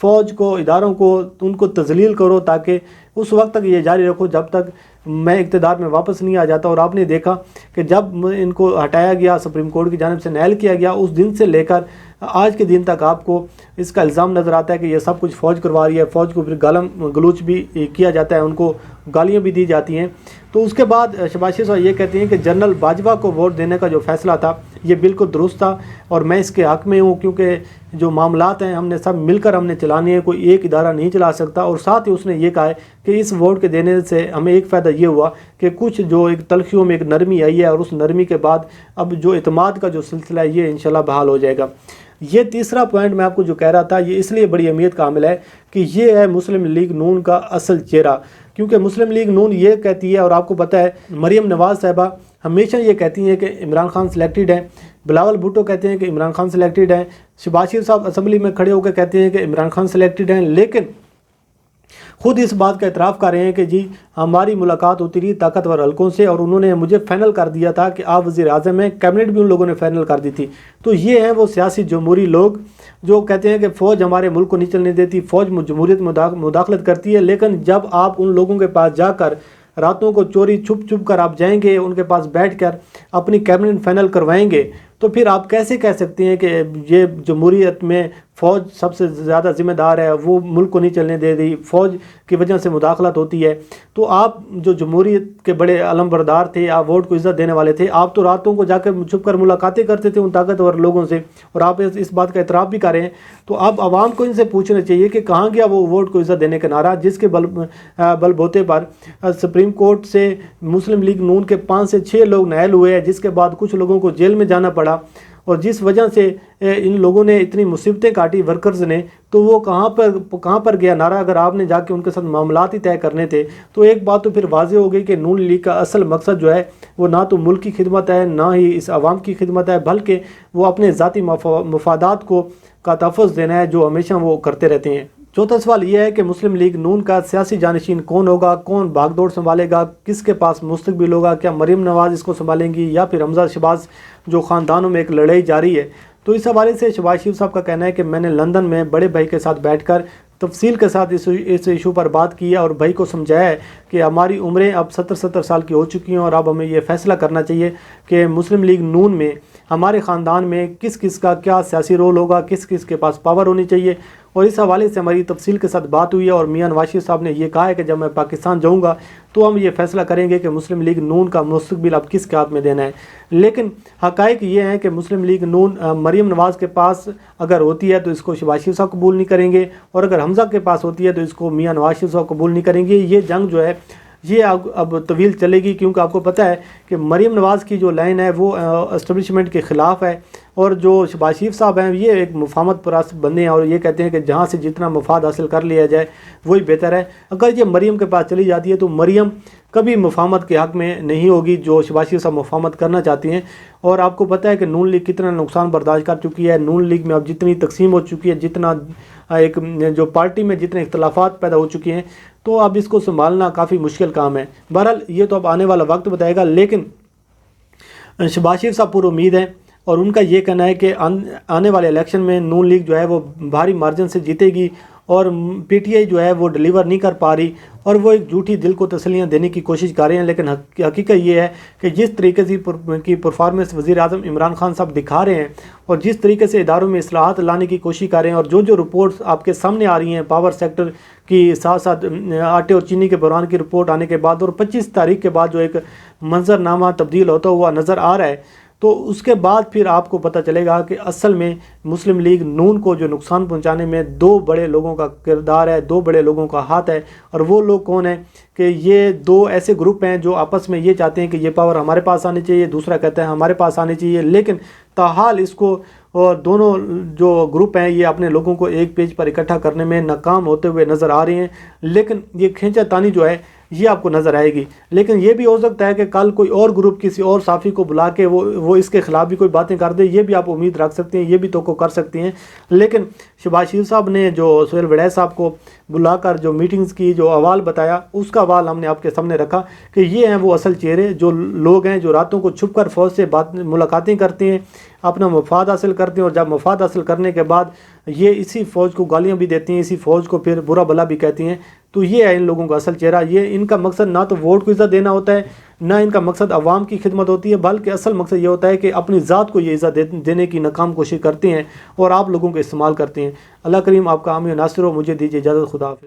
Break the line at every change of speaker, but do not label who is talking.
فوج کو، اداروں کو، ان کو تذلیل کرو، تاکہ اس وقت تک یہ جاری رکھو جب تک میں اقتدار میں واپس نہیں آ جاتا۔ اور آپ نے دیکھا کہ جب ان کو ہٹایا گیا، سپریم کورٹ کی جانب سے نائل کیا گیا، اس دن سے لے کر آج کے دن تک آپ کو اس کا الزام نظر آتا ہے کہ یہ سب کچھ فوج کروا رہی ہے۔ فوج کو پھر گالم گلوچ بھی کیا جاتا ہے، ان کو گالیاں بھی دی جاتی ہیں۔ تو اس کے بعد شہباز شریف صاحب یہ کہتے ہیں کہ جنرل باجوہ کو ووٹ دینے کا جو فیصلہ تھا یہ بالکل درست تھا، اور میں اس کے حق میں ہوں، کیونکہ جو معاملات ہیں ہم نے سب مل کر ہم نے چلانے ہیں، کوئی ایک ادارہ نہیں چلا سکتا۔ اور ساتھ ہی اس نے یہ کہا ہے کہ اس ووٹ کے دینے سے ہمیں ایک فائدہ یہ ہوا کہ کچھ جو ایک تلخیوں میں ایک نرمی آئی ہے، اور اس نرمی کے بعد اب جو اعتماد کا جو سلسلہ ہے یہ انشاءاللہ بحال ہو جائے گا۔ یہ تیسرا پوائنٹ میں آپ کو جو کہہ رہا تھا، یہ اس لیے بڑی اہمیت کا حامل ہے کہ یہ ہے مسلم لیگ نون کا اصل چہرہ، کیونکہ مسلم لیگ نون یہ کہتی ہے، اور آپ کو پتہ ہے مریم نواز صاحبہ ہمیشہ یہ کہتی ہیں کہ عمران خان سلیکٹڈ ہیں، بلاول بھٹو کہتے ہیں کہ عمران خان سلیکٹڈ ہیں، شہباز شریف صاحب اسمبلی میں کھڑے ہو کے کہتے ہیں کہ عمران خان سلیکٹڈ ہیں، لیکن خود اس بات کا اعتراف کر رہے ہیں کہ جی ہماری ملاقات ہوتی رہی طاقتور حلقوں سے، اور انہوں نے مجھے فائنل کر دیا تھا کہ آپ وزیر اعظم ہیں، کیبنٹ بھی ان لوگوں نے فائنل کر دی تھی۔ تو یہ ہیں وہ سیاسی جمہوری لوگ جو کہتے ہیں کہ فوج ہمارے ملک کو نہیں چلنے دیتی، فوج جمہوریت میں مداخلت کرتی ہے، لیکن جب آپ ان لوگوں کے پاس جا کر راتوں کو چوری چھپ چھپ کر آپ جائیں گے، ان کے پاس بیٹھ کر اپنی کیبنٹ فائنل کروائیں گے، تو پھر آپ کیسے کہہ سکتے ہیں کہ یہ جمہوریت میں فوج سب سے زیادہ ذمہ دار ہے، وہ ملک کو نہیں چلنے دے رہی، فوج کی وجہ سے مداخلت ہوتی ہے؟ تو آپ جو جمہوریت کے بڑے علم بردار تھے، آپ ووٹ کو عزت دینے والے تھے، آپ تو راتوں کو جا کر چھپ کر ملاقاتیں کرتے تھے ان طاقتور لوگوں سے، اور آپ اس بات کا اعتراف بھی کر رہے ہیں۔ تو اب عوام کو ان سے پوچھنا چاہیے کہ کہاں گیا وہ ووٹ کو عزت دینے کا نعرہ، جس کے بل بوتے پر سپریم کورٹ سے مسلم لیگ نون کے 5 سے 6 لوگ نائل ہوئے ہیں، جس کے بعد کچھ لوگوں کو جیل میں جانا پڑا، اور جس وجہ سے ان لوگوں نے اتنی مصیبتیں کاٹی ورکرز نے، تو وہ کہاں پر گیا نعرہ؟ اگر آپ نے جا کے ان کے ساتھ معاملات ہی طے کرنے تھے، تو ایک بات تو پھر واضح ہو گئی کہ نون لیگ کا اصل مقصد جو ہے وہ نہ تو ملک کی خدمت ہے، نہ ہی اس عوام کی خدمت ہے، بلکہ وہ اپنے ذاتی مفادات کا تحفظ دینا ہے، جو ہمیشہ وہ کرتے رہتے ہیں۔ چوتھا سوال یہ ہے کہ مسلم لیگ نون کا سیاسی جانشین کون ہوگا، کون بھاگ دوڑ سنبھالے گا، کس کے پاس مستقبل ہوگا؟ کیا مریم نواز اس کو سنبھالیں گی، یا پھر حمزہ شہباز جو خاندانوں میں ایک لڑائی جاری ہے؟ تو اس حوالے سے شہباز شریف صاحب کا کہنا ہے کہ میں نے لندن میں بڑے بھائی کے ساتھ بیٹھ کر تفصیل کے ساتھ اس ایشو پر بات کی ہے، اور بھائی کو سمجھایا ہے کہ ہماری عمریں اب 70 سال کی ہو چکی ہیں، اور اب ہمیں یہ فیصلہ کرنا چاہیے کہ مسلم لیگ نون میں ہمارے خاندان میں کس کس کا کیا سیاسی رول ہوگا، کس کس کے پاس پاور ہونی چاہیے۔ اور اس حوالے سے ہماری تفصیل کے ساتھ بات ہوئی ہے، اور میاں نواز شریف صاحب نے یہ کہا ہے کہ جب میں پاکستان جاؤں گا تو ہم یہ فیصلہ کریں گے کہ مسلم لیگ نون کا مستقبل اب کس کے ہاتھ میں دینا ہے۔ لیکن حقائق یہ ہیں کہ مسلم لیگ نون مریم نواز کے پاس اگر ہوتی ہے تو اس کو شہباز شریف صاحب قبول نہیں کریں گے، اور اگر حمزہ کے پاس ہوتی ہے تو اس کو میاں نواز شریف صاحب قبول نہیں کریں گے۔ یہ جنگ جو ہے یہ اب طویل چلے گی، کیونکہ آپ کو پتہ ہے کہ مریم نواز کی جو لائن ہے وہ اسٹیبلشمنٹ کے خلاف ہے، اور جو شہباز شریف صاحب ہیں یہ ایک مفاہمت پرست بندے ہیں، اور یہ کہتے ہیں کہ جہاں سے جتنا مفاد حاصل کر لیا جائے وہی بہتر ہے۔ اگر یہ مریم کے پاس چلی جاتی ہے تو مریم کبھی مفاہمت کے حق میں نہیں ہوگی جو شہباز شریف صاحب مفاہمت کرنا چاہتی ہیں۔ اور آپ کو پتہ ہے کہ نون لیگ کتنا نقصان برداشت کر چکی ہے، نون لیگ میں اب جتنی تقسیم ہو چکی ہے، جتنا ایک جو پارٹی میں جتنے اختلافات پیدا ہو چکے ہیں، تو اب اس کو سنبھالنا کافی مشکل کام ہے۔ بہرحال یہ تو اب آنے والا وقت بتائے گا، لیکن شہباز شریف صاحب پورا امید ہیں، اور ان کا یہ کہنا ہے کہ آنے والے الیکشن میں نون لیگ جو ہے وہ بھاری مارجن سے جیتے گی، اور پی ٹی آئی جو ہے وہ ڈیلیور نہیں کر پا رہی، اور وہ ایک جھوٹی دل کو تسلیاں دینے کی کوشش کر رہے ہیں۔ لیکن حقیقت یہ ہے کہ جس طریقے سے کی پرفارمنس وزیر اعظم عمران خان صاحب دکھا رہے ہیں، اور جس طریقے سے اداروں میں اصلاحات لانے کی کوشش کر رہے ہیں، اور جو رپورٹس آپ کے سامنے آ رہی ہیں پاور سیکٹر کی، ساتھ ساتھ آٹے اور چینی کے بحران کی رپورٹ آنے کے بعد، اور 25 تاریخ کے بعد جو ایک منظر نامہ تبدیل ہوتا ہوا نظر آ رہا ہے، تو اس کے بعد پھر آپ کو پتہ چلے گا کہ اصل میں مسلم لیگ نون کو جو نقصان پہنچانے میں 2 بڑے لوگوں کا کردار ہے، 2 بڑے لوگوں کا ہاتھ ہے۔ اور وہ لوگ کون ہیں؟ کہ یہ 2 ایسے گروپ ہیں جو آپس میں یہ چاہتے ہیں کہ یہ پاور ہمارے پاس آنی چاہیے، دوسرا کہتا ہے ہمارے پاس آنی چاہیے، لیکن تاحال اس کو اور دونوں جو گروپ ہیں یہ اپنے لوگوں کو ایک پیج پر اکٹھا کرنے میں ناکام ہوتے ہوئے نظر آ رہے ہیں۔ لیکن یہ کھینچا تانی جو ہے یہ آپ کو نظر آئے گی۔ لیکن یہ بھی ہو سکتا ہے کہ کل کوئی اور گروپ کسی اور صحافی کو بلا کے وہ اس کے خلاف بھی کوئی باتیں کر دے، یہ بھی آپ امید رکھ سکتے ہیں، یہ بھی توقع کر سکتے ہیں۔ لیکن شہباز شریف صاحب نے جو سہیل وڑیچ صاحب کو بلا کر جو میٹنگز کی، جو احوال بتایا، اس کا احوال ہم نے آپ کے سامنے رکھا کہ یہ ہیں وہ اصل چہرے، جو لوگ ہیں جو راتوں کو چھپ کر فوج سے ملاقاتیں کرتے ہیں، اپنا مفاد حاصل کرتے ہیں، اور جب مفاد حاصل کرنے کے بعد یہ اسی فوج کو گالیاں بھی دیتی ہیں، اسی فوج کو پھر برا بھلا بھی کہتی ہیں۔ تو یہ ہے ان لوگوں کا اصل چہرہ۔ یہ ان کا مقصد نہ تو ووٹ کو عزت دینا ہوتا ہے، نہ ان کا مقصد عوام کی خدمت ہوتی ہے، بلکہ اصل مقصد یہ ہوتا ہے کہ اپنی ذات کو یہ عزت دینے کی ناکام کوشش کرتے ہیں اور آپ لوگوں کو استعمال کرتے ہیں۔ اللہ کریم آپ کا حامی و ناصر ہو۔ مجھے دیجیے اجازت، خدا حافظ۔